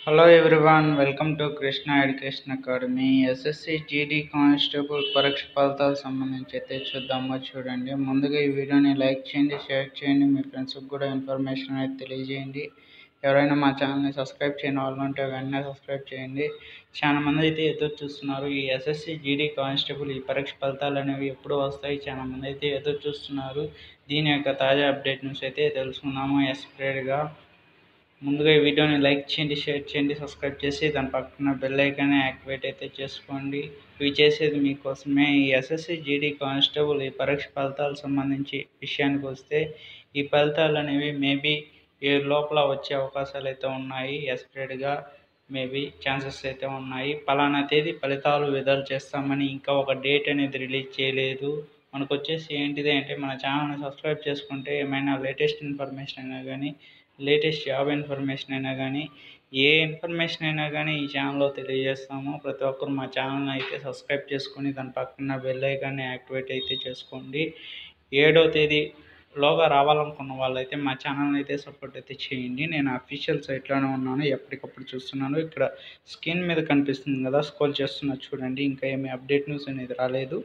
Hello everyone, welcome to Krishna Education Academy. SSC GD constable పరీక్ష ఫలితాలకు సంబంధించి అయితే చూద్దామో చూడండి. ముందుగా ఈ వీడియోని లైక్ చేయండి, షేర్ చేయండి, మీ ఫ్రెండ్స్కి కూడా ఇన్ఫర్మేషన్ అయితే తెలియజేయండి. ఎవరైనా మా ఛానల్ని సబ్స్క్రైబ్ చేయని వాళ్ళు ఉంటే వెంటనే సబ్స్క్రైబ్ చేయండి. చాలా మంది అయితే ఎదురు చూస్తున్నారు ఈ ఎస్ఎస్సి జీడీ కానిస్టేబుల్ ఈ పరీక్ష ఫలితాలు అనేవి ఎప్పుడు వస్తాయి, చాలా మంది అయితే ఎదురు చూస్తున్నారు. దీని యొక్క తాజా అప్డేట్ న్యూస్ అయితే తెలుసుకుందాము ఎక్స్ప్రెస్గా. ముందుగా ఈ వీడియోని లైక్ చేయండి, షేర్ చేయండి, సబ్స్క్రైబ్ చేసి దాని పక్కన బెల్ ఐకాన్ని యాక్టివేట్ అయితే చేసుకోండి. ఇవి చేసేది మీకోసమే. ఈ ఎస్ఎస్సి జీడీ కానిస్టేబుల్ ఈ పరీక్ష ఫలితాలకు సంబంధించి విషయానికి వస్తే ఈ ఫలితాలు అనేవి మేబీ ఈ లోపల వచ్చే అవకాశాలు అయితే ఉన్నాయి. ఎక్స్పెక్టెడ్గా మేబీ ఛాన్సెస్ అయితే ఉన్నాయి. పలానా తేదీ ఫలితాలు విడుదల చేస్తామని ఇంకా ఒక డేట్ అనేది రిలీజ్ చేయలేదు. మనకు వచ్చేసి ఏంటిది అంటే మన ఛానల్ని సబ్స్క్రైబ్ చేసుకుంటే ఏమైనా లేటెస్ట్ ఇన్ఫర్మేషన్ అయినా కానీ, లేటెస్ట్ జాబ్ ఇన్ఫర్మేషన్ అయినా కానీ, ఏ ఇన్ఫర్మేషన్ అయినా కానీ ఈ ఛానల్లో తెలియజేస్తాము. ప్రతి ఒక్కరు మా ఛానల్ని అయితే సబ్స్క్రైబ్ చేసుకొని దాని పక్కన బెల్ ఐకాన్ని యాక్టివేట్ అయితే చేసుకోండి. 7వ తేదీలోగా రావాలనుకున్న వాళ్ళైతే మా ఛానల్ని అయితే సపోర్ట్ అయితే చేయండి. నేను అఫీషియల్ సైట్లోనే ఉన్నాను, ఎప్పటికప్పుడు చూస్తున్నాను. ఇక్కడ స్క్రీన్ మీద కనిపిస్తుంది కదా, స్క్రోల్ చేస్తున్నా చూడండి. ఇంకా ఏమీ అప్డేట్ న్యూస్ అనేది రాలేదు.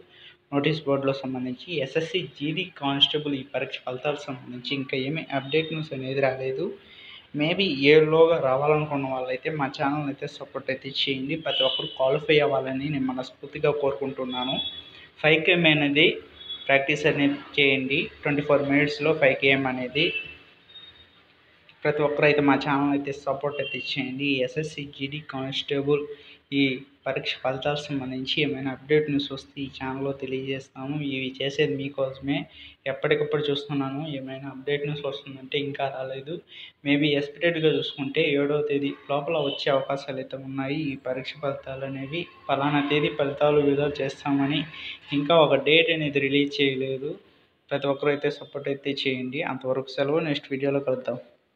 నోటీస్ బోర్డులో సంబంధించి ఎస్ఎస్సి జీడీ కానిస్టేబుల్ ఈ పరీక్ష ఫలితాలకు సంబంధించి ఇంకా ఏమీ అప్డేట్ న్యూస్ అనేది రాలేదు. మేబీ ఏలోగా రావాలనుకున్న వాళ్ళైతే మా ఛానల్ని అయితే సపోర్ట్ అయితే చేయండి. ప్రతి ఒక్కరు క్వాలిఫై అవ్వాలని నేను మనస్ఫూర్తిగా కోరుకుంటున్నాను. 5 km అనేది ప్రాక్టీస్ అనేది చేయండి. 24 minutesలో 5 km అనేది ప్రతి ఒక్కరు అయితే మా ఛానల్ అయితే సపోర్ట్ అయితే చేయండి. ఎస్ఎస్సి జీడీ కానిస్టేబుల్ ఈ పరీక్ష ఫలితాలకు సంబంధించి ఏమైనా అప్డేట్ న్యూస్ వస్తే ఈ ఛానల్లో తెలియజేస్తాము. ఇవి చేసేది మీకోసమే. ఎప్పటికప్పుడు చూస్తున్నాను. ఏమైనా అప్డేట్ న్యూస్ వస్తుందంటే ఇంకా రాలేదు. మేబీ ఎక్స్పెక్టెడ్గా చూసుకుంటే 7వ తేదీ లోపల వచ్చే అవకాశాలు అయితే ఉన్నాయి. ఈ పరీక్ష ఫలితాలు అనేవి ఫలానా తేదీ ఫలితాలు విడుదల చేస్తామని ఇంకా ఒక డేట్ అనేది రిలీజ్ చేయలేదు. ప్రతి ఒక్కరు అయితే సపోర్ట్ అయితే చేయండి. అంతవరకు సెలవు. నెక్స్ట్ వీడియోలో కలుద్దాం.